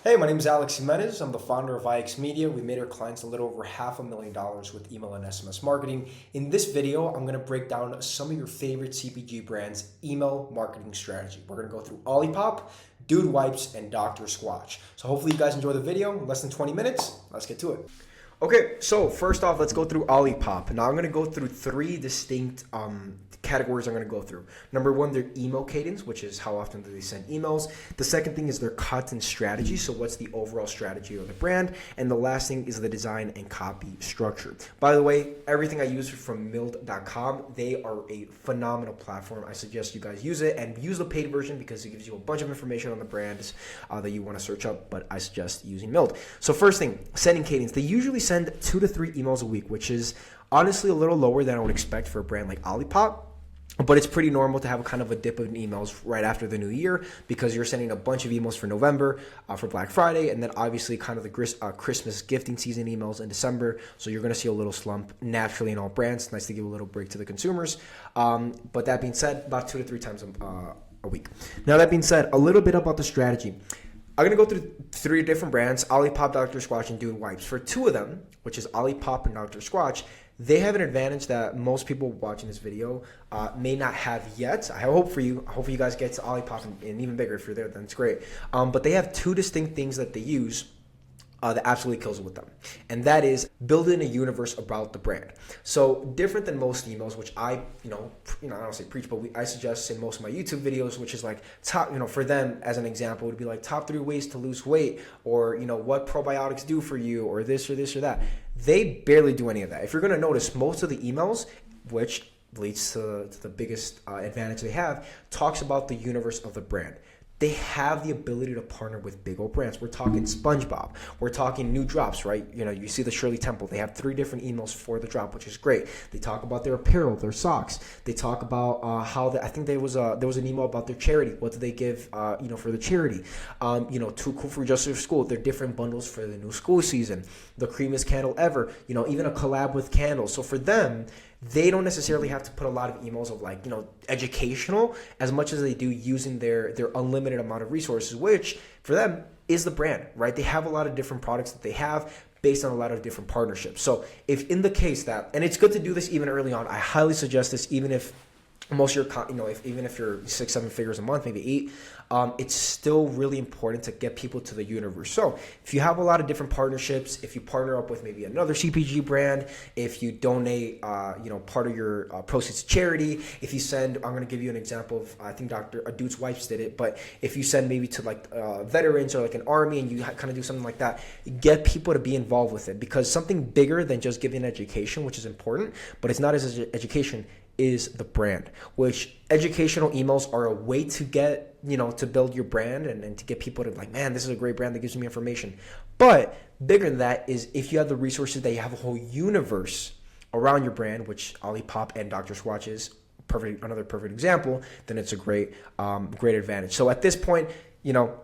Hey, my name is Alex Jimenez. I'm the founder of IX Media. We made our clients a little over $500,000 with email and SMS marketing. In this video, I'm going to break down some of your favorite CPG brands' email marketing strategy. We're going to go through Olipop, Dude Wipes, and Dr. Squatch. So hopefully you guys enjoy the video. Less than 20 minutes. Let's get to it. Okay, so first off, let's go through Olipop. Now I'm going to go through three distinct categories I'm going to go through. Number one, their email cadence, which is how often do they send emails. The second thing is their content strategy. So what's the overall strategy of the brand? And the last thing is the design and copy structure. By the way, everything I use from milled.com, they are a phenomenal platform. I suggest you guys use it and use the paid version because it gives you a bunch of information on the brands that you want to search up, but I suggest using Milled. So first thing, sending cadence. They usually send 2 to 3 emails a week, which is honestly a little lower than I would expect for a brand like Olipop. But it's pretty normal to have a kind of a dip in emails right after the new year because you're sending a bunch of emails for November, for Black Friday, and then obviously kind of the Christmas gifting season emails in December. So you're going to see a little slump naturally in all brands. It's nice to give a little break to the consumers. But that being said, about 2 to 3 times a week. Now that being said, a little bit about the strategy. I'm going to go through 3 different brands, Olipop, Dr. Squatch, and Dude Wipes. For 2 of them, which is Olipop and Dr. Squatch, they have an advantage that most people watching this video may not have yet. I hope for you. I hope you guys get to Olipop and even bigger. If you're there, then it's great. But they have 2 distinct things that they use that absolutely kills it with them. And that is building a universe about the brand. So different than most emails, which I don't say preach, but I suggest in most of my YouTube videos, which is like top, for them as an example, would be like top 3 ways to lose weight, or, what probiotics do for you, or this or this or that. They barely do any of that. If you're going to notice, most of the emails, which leads to the biggest advantage they have, talks about the universe of the brand. They have the ability to partner with big old brands. We're talking SpongeBob. We're talking new drops, right? You see the Shirley Temple. They have 3 different emails for the drop, which is great. They talk about their apparel, their socks. They talk about I think there was an email about their charity. What do they give, for the charity? Too Cool for Just for School. Their different bundles for the new school season. The creamiest candle ever. Even a collab with candles. So for them, they don't necessarily have to put a lot of emails of educational as much as they do using their unlimited amount of resources, which for them is the brand, right? They have a lot of different products that they have based on a lot of different partnerships. So if in the case that, and it's good to do this even early on, I highly suggest this even if most of your, even if you're 6-7 figures a month, maybe 8, it's still really important to get people to the universe. So if you have a lot of different partnerships, if you partner up with maybe another CPG brand, if you donate, part of your proceeds to charity, if you send, I'm going to give you an example of, I think Dude's Wipes did it, but if you send maybe to veterans or like an army and you kind of do something like that, get people to be involved with it, because something bigger than just giving education, which is important, but it's not as education, is the brand, which educational emails are a way to get, to build your brand and to get people to like, man, this is a great brand that gives me information. But bigger than that is if you have the resources that you have a whole universe around your brand, which Olipop and Dr. Squatch is another perfect example, then it's a great advantage. So at this point,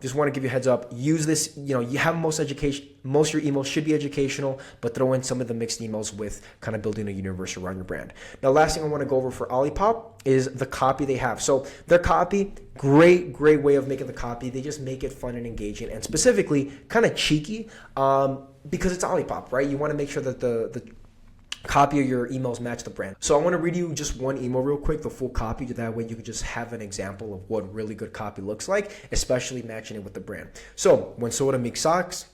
just want to give you a heads up. Use this, you have most of your emails should be educational, but throw in some of the mixed emails with kind of building a universe around your brand. Now, last thing I want to go over for Olipop is the copy they have. So their copy, great way of making the copy. They just make it fun and engaging, and specifically kind of cheeky because it's Olipop, right? You want to make sure that the copy of your emails match the brand. So I want to read you just one email real quick, the full copy. That way you can just have an example of what really good copy looks like, especially matching it with the brand. So when soda makes socks,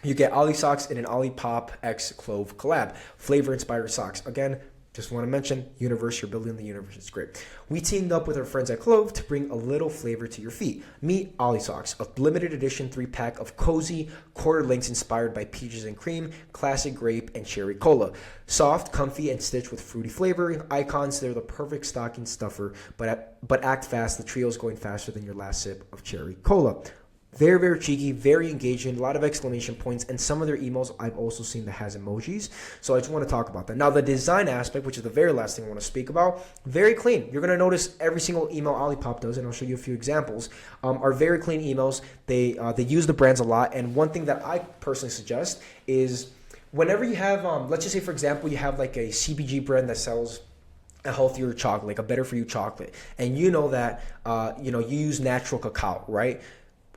you get Ollie socks in an Olipop X Clove collab. Flavor inspired socks. Again, just want to mention, universe, you're building the universe. It's great. We teamed up with our friends at Clove to bring a little flavor to your feet. Meet Ollie Socks, a limited edition 3-pack of cozy quarter lengths inspired by peaches and cream, classic grape, and cherry cola. Soft, comfy, and stitched with fruity flavoring icons. They're the perfect stocking stuffer, but act fast. The trio is going faster than your last sip of cherry cola. Very, very cheeky, very engaging, a lot of exclamation points, and some of their emails I've also seen that has emojis. So I just want to talk about that. Now, the design aspect, which is the very last thing I want to speak about, very clean. You're going to notice every single email Olipop does, and I'll show you a few examples, are very clean emails. They use the brands a lot, and one thing that I personally suggest is whenever you have, let's just say, for example, you have like a CPG brand that sells a healthier chocolate, like a better for you chocolate, and you know that you use natural cacao, right?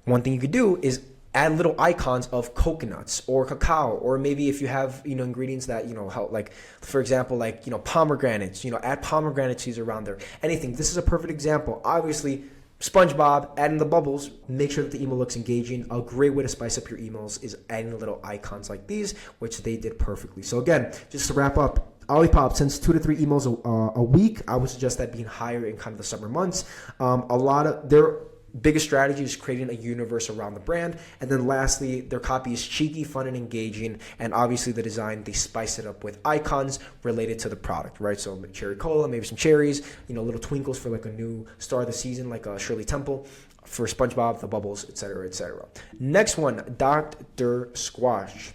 One thing you could do is add little icons of coconuts or cacao, or maybe if you have, ingredients that, help, like, for example, like, pomegranates, add pomegranate seeds around there. Anything. This is a perfect example. Obviously, SpongeBob, adding the bubbles, make sure that the email looks engaging. A great way to spice up your emails is adding little icons like these, which they did perfectly. So again, just to wrap up, Olipop sends 2 to 3 emails a week. I would suggest that being higher in kind of the summer months. A lot of their biggest strategy is creating a universe around the brand. And then lastly, their copy is cheeky, fun, and engaging. And obviously the design, they spice it up with icons related to the product, right? So cherry cola, maybe some cherries, little twinkles for like a new star of the season, like a Shirley Temple. For SpongeBob, the bubbles, etc., etc. Next one, Dr. Squash.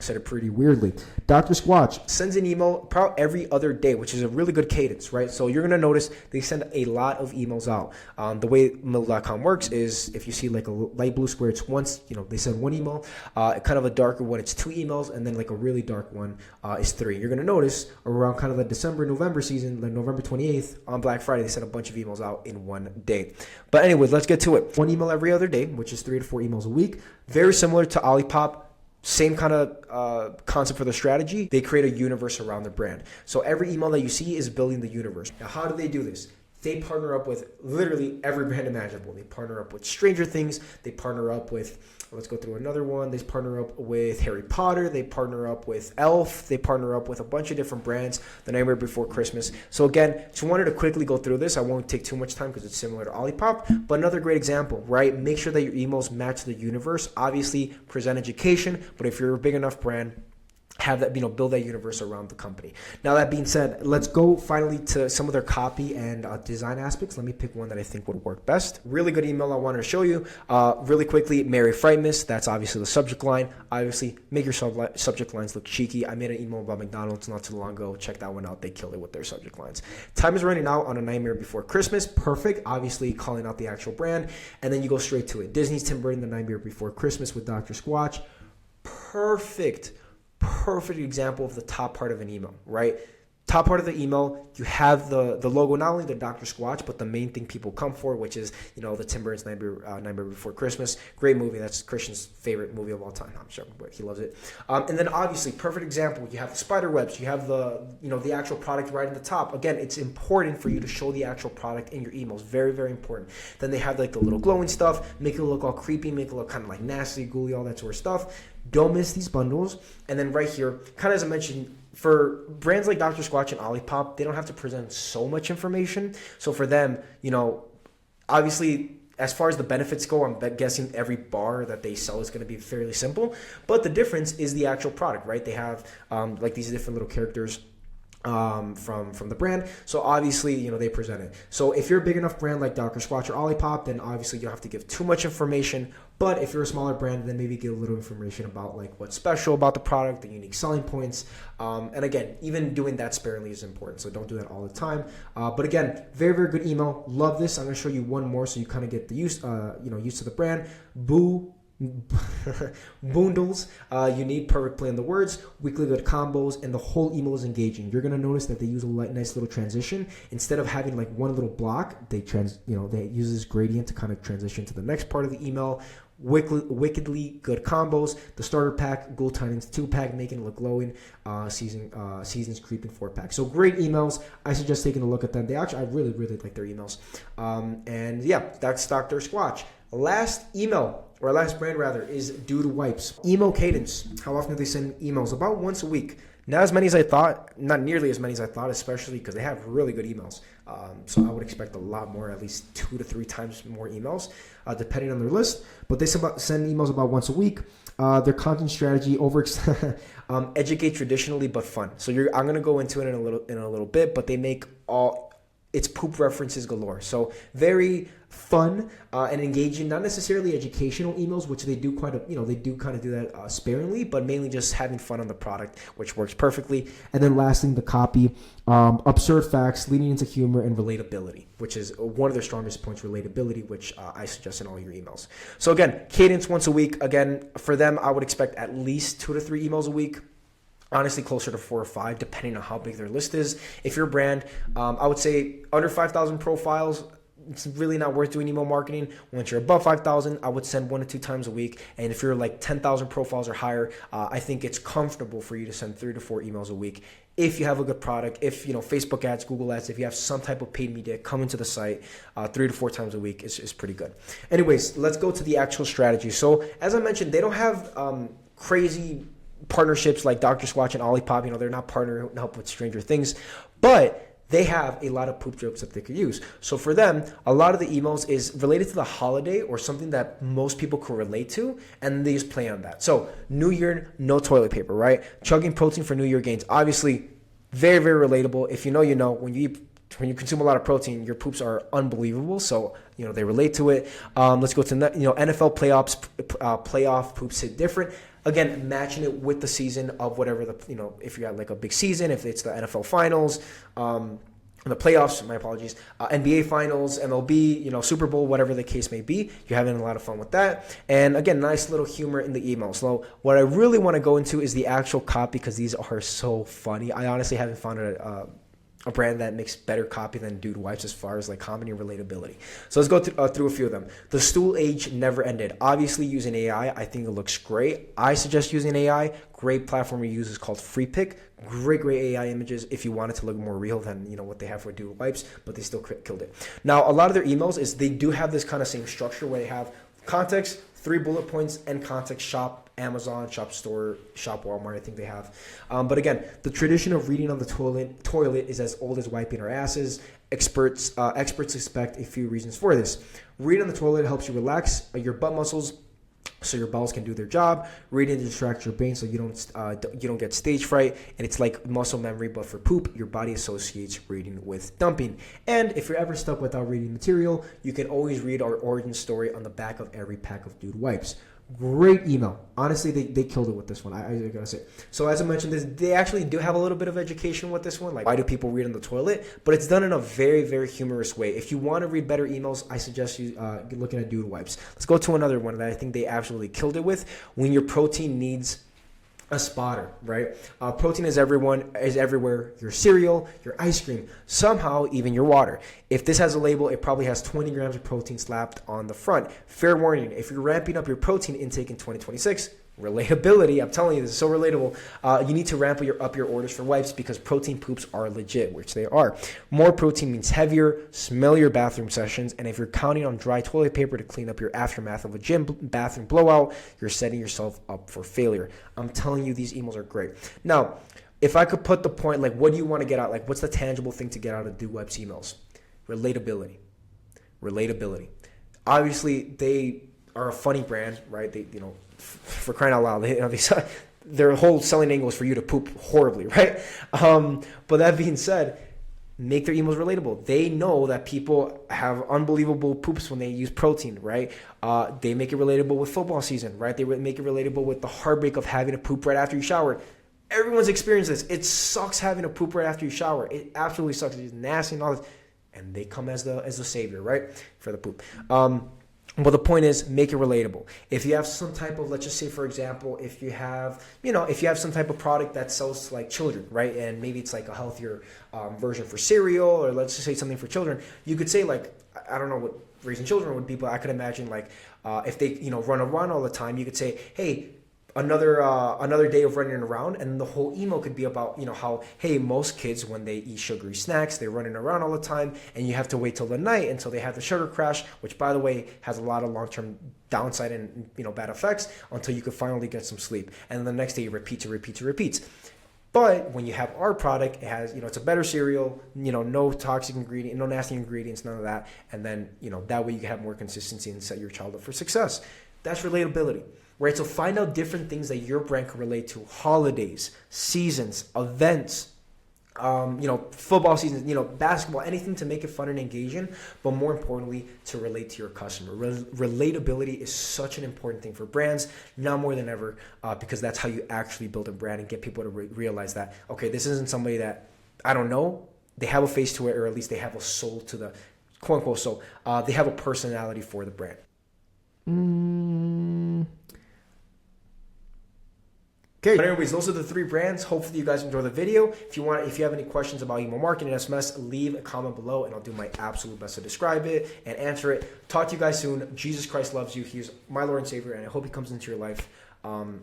Said it pretty weirdly. Dr. Squatch sends an email probably every other day, which is a really good cadence, right? So you're going to notice they send a lot of emails out. The way mail.com works is if you see like a light blue square, it's once, they send one email, kind of a darker one, it's 2 emails, and then like a really dark one is 3. You're going to notice around kind of the December, November season, like November 28th on Black Friday, they sent a bunch of emails out in one day. But anyways, let's get to it. 1 email every other day, which is 3 to 4 emails a week. Very similar to Olipop. Same kind of concept for the strategy. They create a universe around the brand. So every email that you see is building the universe. Now, how do they do this? They partner up with literally every brand imaginable. They partner up with Stranger Things. They partner up with, let's go through another one. They partner up with Harry Potter. They partner up with Elf. They partner up with a bunch of different brands, The Nightmare Before Christmas. So again, just wanted to quickly go through this. I won't take too much time because it's similar to Olipop, but another great example, right? Make sure that your emails match the universe. Obviously, present education, but if you're a big enough brand, have that, build that universe around the company. Now, that being said, let's go finally to some of their copy and design aspects. Let me pick one that I think would work best. Really good email I wanted to show you really quickly. Merry Frightmas. That's obviously the subject line. Obviously, make your subject lines look cheeky. I made an email about McDonald's not too long ago. Check that one out. They killed it with their subject lines. Time is running out on A Nightmare Before Christmas. Perfect. Obviously, calling out the actual brand. And then you go straight to it. Disney's Tim Burton, The Nightmare Before Christmas with Dr. Squatch. Perfect example of the top part of an email, right? Top part of the email, you have the logo, not only the Dr. Squatch, but the main thing people come for, which is, the Tim Burton's Nightmare Before Christmas. Great movie. That's Christian's favorite movie of all time. I'm sure, but he loves it. And then obviously, perfect example, you have the spider webs, you have the actual product right at the top. Again, it's important for you to show the actual product in your emails. Very, very important. Then they have like the little glowing stuff, make it look all creepy, make it look kind of like nasty, ghouly, all that sort of stuff. Don't miss these bundles. And then right here, kind of as I mentioned, for brands like Dr. Squatch and Olipop, they don't have to present so much information. So for them, obviously, as far as the benefits go, I'm guessing every bar that they sell is going to be fairly simple. But the difference is the actual product, right? They have like these different little characters from the brand. So obviously, they present it. So if you're a big enough brand like Dr. Squatch or Olipop, then obviously you don't have to give too much information. But if you're a smaller brand, then maybe give a little information about like what's special about the product, the unique selling points. And again, even doing that sparingly is important. So don't do that all the time. But again, very, very good email. Love this. I'm going to show you one more so you kind of get the used to the brand. Boondles, you need perfect play on the words, weekly good combos, and the whole email is engaging. You're gonna notice that they use a nice little transition. Instead of having like one little block, they use this gradient to kind of transition to the next part of the email. Wickedly good combos, the starter pack, Ghoul Titans 2-pack, making it look glowing, Seasons Creeping 4-pack. So great emails. I suggest taking a look at them. I really, really like their emails. And yeah, that's Dr. Squatch. Last brand rather, is Dude Wipes. Email cadence. How often do they send emails? About once a week. Not as many as I thought, not nearly as many as I thought, especially because they have really good emails. So I would expect a lot more, at least 2 to 3 times more emails, depending on their list. But they send emails about once a week. Their content strategy educate traditionally but fun. So I'm going to go into it in a little bit, but they make it's poop references galore. So very fun and engaging, not necessarily educational emails, which they do kind of do that sparingly, but mainly just having fun on the product, which works perfectly. And then lastly, the copy, absurd facts, leaning into humor and relatability, which is one of their strongest points, relatability, which I suggest in all your emails. So again, cadence once a week. Again, for them, I would expect at least 2 to 3 emails a week. Honestly, closer to 4 or 5, depending on how big their list is. If you're a brand, I would say under 5,000 profiles, it's really not worth doing email marketing. Once you're above 5,000, I would send 1 to 2 times a week. And if you're like 10,000 profiles or higher, I think it's comfortable for you to send 3 to 4 emails a week. If you have a good product, if Facebook ads, Google ads, if you have some type of paid media coming to the site 3 to 4 times a week is pretty good. Anyways, let's go to the actual strategy. So as I mentioned, they don't have crazy partnerships like Dr. Squatch and Olipop. They're not partnering up with Stranger Things, but they have a lot of poop jokes that they could use. So for them, a lot of the emails is related to the holiday or something that most people could relate to, and they just play on that. So New Year, no toilet paper, right? Chugging protein for New Year gains. Obviously, very, very relatable. If you know, you know. When you consume a lot of protein, your poops are unbelievable. So, they relate to it. Let's go to, NFL playoff poops hit different. Again, matching it with the season of whatever if you had like a big season, if it's the NFL finals, the playoffs, my apologies, NBA finals, MLB, Super Bowl, whatever the case may be, you're having a lot of fun with that. And again, nice little humor in the email. So what I really want to go into is the actual copy, because these are so funny. I honestly haven't found a brand that makes better copy than Dude Wipes as far as like comedy and relatability. So let's go through a few of them. The stool age never ended. Obviously, using AI, I think it looks great. I suggest using AI. Great platform we use is called FreePic. Great AI images if you want it to look more real than what they have for Dude Wipes, but they still killed it. Now, a lot of their emails is they do have this kind of same structure where they have context, 3 bullet points, and context: shop Amazon, shop store, shop Walmart, I think they have. But again, the tradition of reading on the toilet is as old as wiping our asses. Experts expect a few reasons for this. Reading on the toilet helps you relax your butt muscles, so your bowels can do their job. Reading distracts your brain so you don't get stage fright, and it's like muscle memory, but for poop. Your body associates reading with dumping. And if you're ever stuck without reading material, you can always read our origin story on the back of every pack of Dude Wipes. Great email. Honestly, they killed it with this one. I gotta say. So as I mentioned, they actually do have a little bit of education with this one. Like, why do people read on the toilet? But it's done in a very, very humorous way. If you want to read better emails, I suggest you looking at Dude Wipes. Let's go to another one that I think they absolutely killed it with. When your protein needs a spotter, right? Protein is everywhere. Your cereal, your ice cream, somehow even your water. If this has a label, it probably has 20 grams of protein slapped on the front. Fair warning, if you're ramping up your protein intake in 2026, relatability, I'm telling you, this is so relatable. You need to ramp up your orders for wipes, because protein poops are legit, which they are. More protein means heavier, smellier bathroom sessions, and if you're counting on dry toilet paper to clean up your aftermath of a gym bathroom blowout, you're setting yourself up for failure. I'm telling you, these emails are great. Now, if I could put the point, like, what do you want to get out? Like, what's the tangible thing to get out of Dude Wipes emails? Relatability. Obviously, they are a funny brand, right? They, for crying out loud, their whole selling angle is for you to poop horribly, right? But that being said, make their emails relatable. They know that people have unbelievable poops when they use protein, right? They make it relatable with football season, right? They make it relatable with the heartbreak of having to poop right after you shower. Everyone's experienced this. It sucks having to poop right after you shower. It absolutely sucks. It's nasty and all this. And they come as the savior, right? For the poop. But the point is, make it relatable. If you have some type of, let's just say, for example, if you have some type of product that sells to like children, right? And maybe it's like a healthier version for cereal, or let's just say something for children. You could say, like, I don't know what raising children would be, but I could imagine like if they run around all the time, you could say, hey, another day of running around, and the whole email could be about how, hey, most kids, when they eat sugary snacks, they're running around all the time, and you have to wait till the night until they have the sugar crash, which, by the way, has a lot of long-term downside and bad effects, until you could finally get some sleep, and then the next day it repeats. But when you have our product, it has, it's a better cereal, no toxic ingredient, no nasty ingredients, none of that, and then that way you can have more consistency and set your child up for success. That's relatability. Right, so find out different things that your brand can relate to: holidays, seasons, events, football seasons, basketball, anything to make it fun and engaging, but more importantly, to relate to your customer. Relatability is such an important thing for brands, now more than ever, because that's how you actually build a brand and get people to realize that, okay, this isn't somebody that I don't know. They have a face to it, or at least they have a soul to the quote unquote soul. They have a personality for the brand. Okay, but anyways, those are the 3 brands. Hopefully you guys enjoy the video. If you have any questions about email marketing and SMS, leave a comment below and I'll do my absolute best to describe it and answer it. Talk to you guys soon. Jesus Christ loves you. He's my Lord and Savior, and I hope he comes into your life.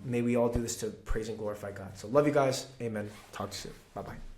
May we all do this to praise and glorify God. So love you guys. Amen. Talk to you soon. Bye-bye.